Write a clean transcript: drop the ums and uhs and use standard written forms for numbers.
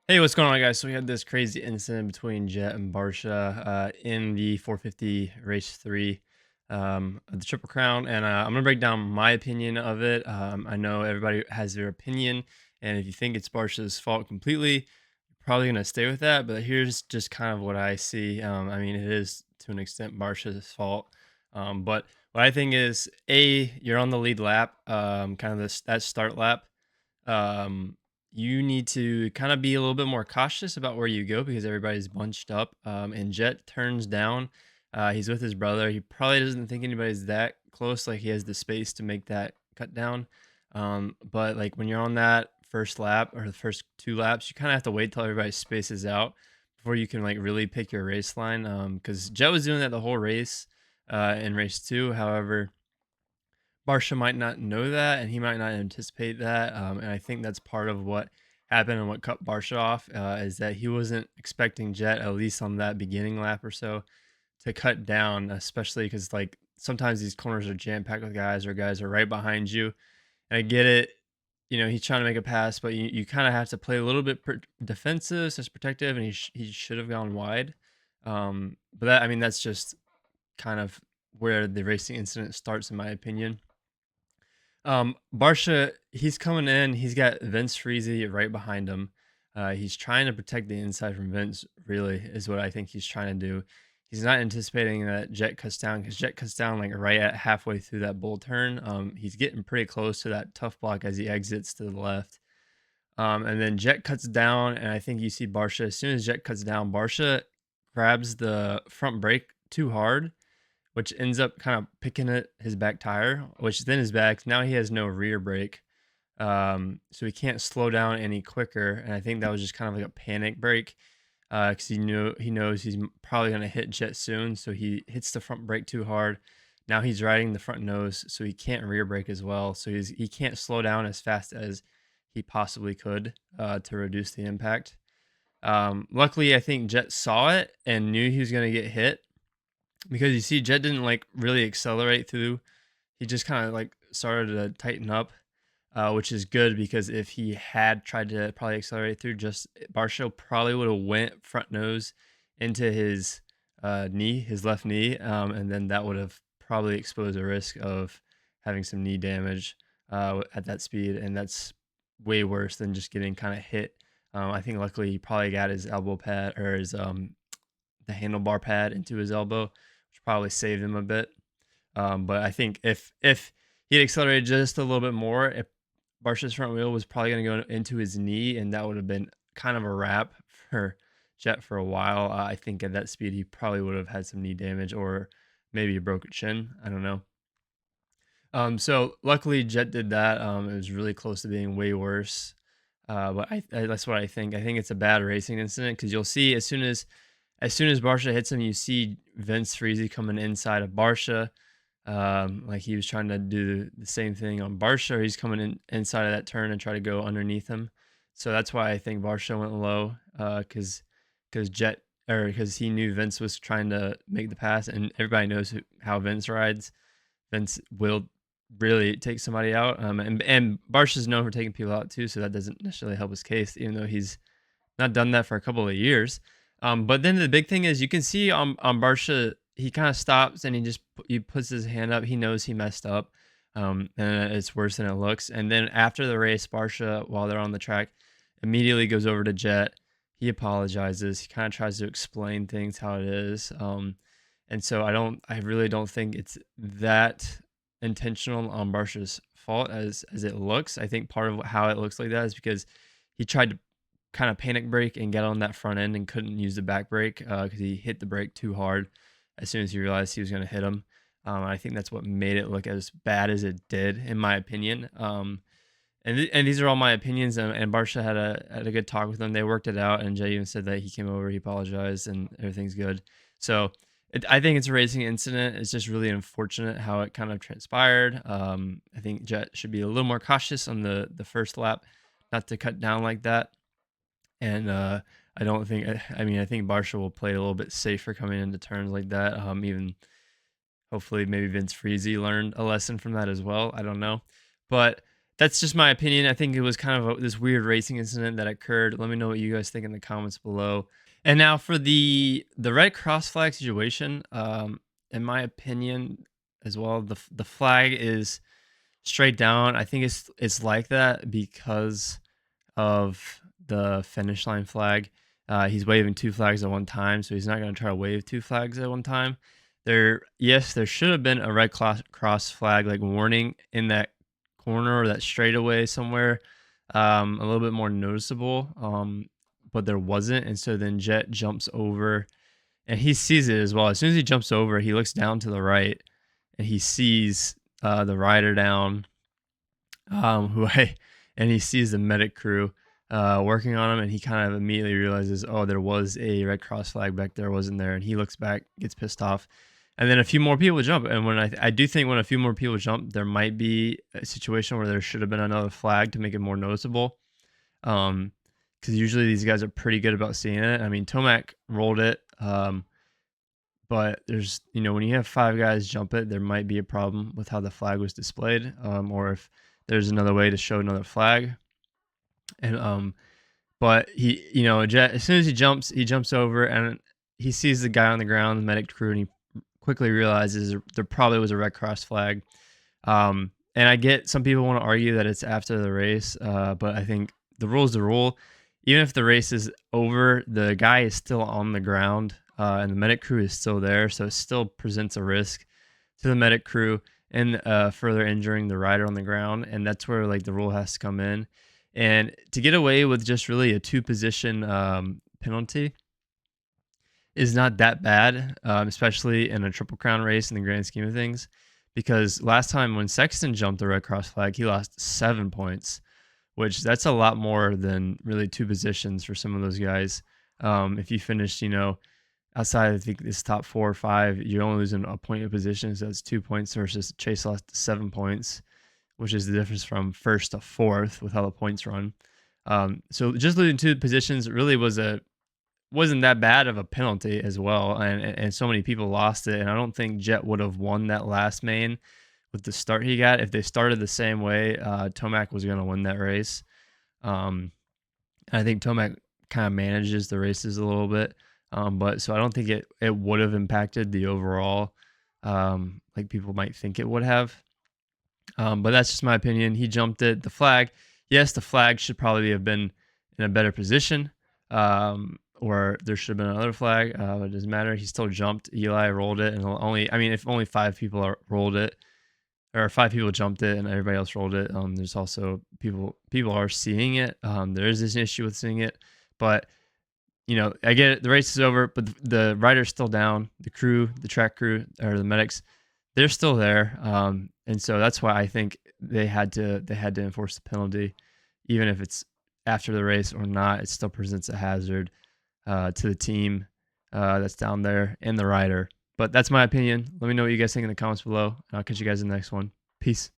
Hey, what's going on, guys? So we had this crazy incident between Jett and Barcia in the 450 race three of the Triple Crown, and I'm gonna break down my opinion of it. I know everybody has their opinion, and if you think it's Barcia's fault completely, you're probably gonna stay with that. But here's just kind of what I see. I mean, it is to an extent Barcia's fault, but what I think is, you're on the lead lap, kind of that start lap. You need to kind of be a little bit more cautious about where you go because everybody's bunched up. And Jet turns down. He's with his brother. He probably doesn't think anybody's that close. Like he has the space to make that cut down. But like when you're on that first lap or the first two laps, you kind of have to wait till everybody spaces out before you can like really pick your race line. Because Jet was doing that the whole race in race two. However, Barcia might not know that, and he might not anticipate that. And I think that's part of what happened and what cut Barcia off is that he wasn't expecting Jet, at least on that beginning lap or so, to cut down, especially because like sometimes these corners are jam packed with guys or guys are right behind you. And I get it. He's trying to make a pass, but you kind of have to play a little bit defensive, so it's protective, and he should have gone wide. But that, I mean, that's just kind of where the racing incident starts, in my opinion. Barsha, he's coming in. He's got Vince Freezy right behind him. He's trying to protect the inside from Vince, really, is what I think he's trying to do. He's not anticipating that Jet cuts down because Jet cuts down like right at halfway through that bull turn. He's getting pretty close to that tough block as he exits to the left. And then Jet cuts down, and I think you see Barsha. As soon as Jet cuts down, Barsha grabs the front brake too hard, which ends up kind of picking at his back tire, which then is back. Now he has no rear brake, so he can't slow down any quicker. And I think that was just kind of like a panic brake because he knows he's probably going to hit Jet soon, so he hits the front brake too hard. Now he's riding the front nose, so he can't rear brake as well. So he can't slow down as fast as he possibly could to reduce the impact. Luckily, I think Jet saw it and knew he was going to get hit because you see Jet didn't like really accelerate through. He just kind of like started to tighten up, which is good because if he had tried to probably accelerate through, just Barcia probably would have went front nose into his knee, his left knee, and then that would have probably exposed a risk of having some knee damage at that speed, and that's way worse than just getting kind of hit. I think luckily he probably got his elbow pad or his the handlebar pad into his elbow, which probably saved him a bit. But I think if he had accelerated just a little bit more, if Barcia's front wheel was probably going to go into his knee, and that would have been kind of a wrap for Jet for a while. I think at that speed, he probably would have had some knee damage or maybe a broken shin. I don't know. So luckily, Jet did that. It was really close to being way worse. But that's what I think. I think it's a bad racing incident because you'll see as soon as Barcia hits him, you see Vince Freezy coming inside of Barcia. Like he was trying to do the same thing on Barcia. He's coming in inside of that turn and try to go underneath him. So that's why I think Barcia went low, because Jet or because he knew Vince was trying to make the pass, and everybody knows how Vince rides. Vince will really take somebody out, and Barcia's known for taking people out too, so that doesn't necessarily help his case, even though he's not done that for a couple of years. But then the big thing is you can see on Barcia, he kind of stops and he puts his hand up. He knows he messed up, and it's worse than it looks. And then after the race, Barcia, while they're on the track, immediately goes over to Jet. He apologizes. He kind of tries to explain things how it is. And so I really don't think it's that intentional on Barcia's fault as it looks. I think part of how it looks like that is because he tried to kind of panic brake and get on that front end and couldn't use the back brake because he hit the brake too hard as soon as he realized he was going to hit him. I think that's what made it look as bad as it did, in my opinion. And these are all my opinions. And Barsha had a good talk with him. They worked it out, and Jay even said that he came over, he apologized, and everything's good. So I think it's a racing incident. It's just really unfortunate how it kind of transpired. I think Jet should be a little more cautious on the first lap, not to cut down like that. And I don't think I mean I think Barsha will play a little bit safer coming into turns like that. Even hopefully maybe Vince Freezy learned a lesson from that as well. I don't know, but That's just my opinion. I think it was kind of this weird racing incident that occurred. Let me know what you guys think in the comments below. And now for the red cross flag situation, in my opinion, as well, the flag is straight down. I think it's like that because of the finish line flag. He's waving two flags at one time, so he's not going to try to wave two flags at one time. Yes, there should have been a red cross flag like warning in that corner or that straightaway somewhere, a little bit more noticeable. But there wasn't, and so then Jett jumps over, and he sees it as well. As soon as he jumps over, he looks down to the right, and he sees the rider down, who I and he sees the medic crew working on him, and he kind of immediately realizes, oh, there was a red cross flag back there, wasn't there? And he looks back, gets pissed off, and then a few more people jump. And when I do think when a few more people jump, there might be a situation where there should have been another flag to make it more noticeable. Because usually these guys are pretty good about seeing it. I mean, Tomac rolled it. But there's, when you have five guys jump it, there might be a problem with how the flag was displayed, or if there's another way to show another flag. And but he, Jett, as soon as he jumps over and he sees the guy on the ground, the medic crew, and he quickly realizes there probably was a red cross flag. And I get some people want to argue that it's after the race, but I think the rule is the rule. Even if the race is over, the guy is still on the ground, and the medic crew is still there, so it still presents a risk to the medic crew and further injuring the rider on the ground, and that's where like the rule has to come in. And to get away with just really a two-position penalty is not that bad, especially in a Triple Crown race in the grand scheme of things, because last time when Sexton jumped the red cross flag, he lost 7 points, which that's a lot more than really two positions for some of those guys. If you finished, outside of this top 4 or 5, you're only losing a point of position, so that's 2 points versus Chase lost 7 points, which is the difference from first to fourth with how the points run. So just losing 2 positions really wasn't that bad of a penalty as well, and so many people lost it, and I don't think Jett would have won that last main with the start he got. If they started the same way, Tomac was going to win that race. I think Tomac kind of manages the races a little bit, but so I don't think it would have impacted the overall, like people might think it would have. But that's just my opinion. He jumped it. The flag, yes, the flag should probably have been in a better position, or there should have been another flag. But it doesn't matter. He still jumped. Eli rolled it, and if only 5 people rolled it, or 5 people jumped it, and everybody else rolled it. There's also people are seeing it. There is this issue with seeing it, but I get it. The race is over, but the rider's still down. The crew, the track crew, or the medics, they're still there. And so that's why I think they had to enforce the penalty, even if it's after the race or not. It still presents a hazard to the team that's down there and the rider. But that's my opinion. Let me know what you guys think in the comments below. I'll catch you guys in the next one. Peace.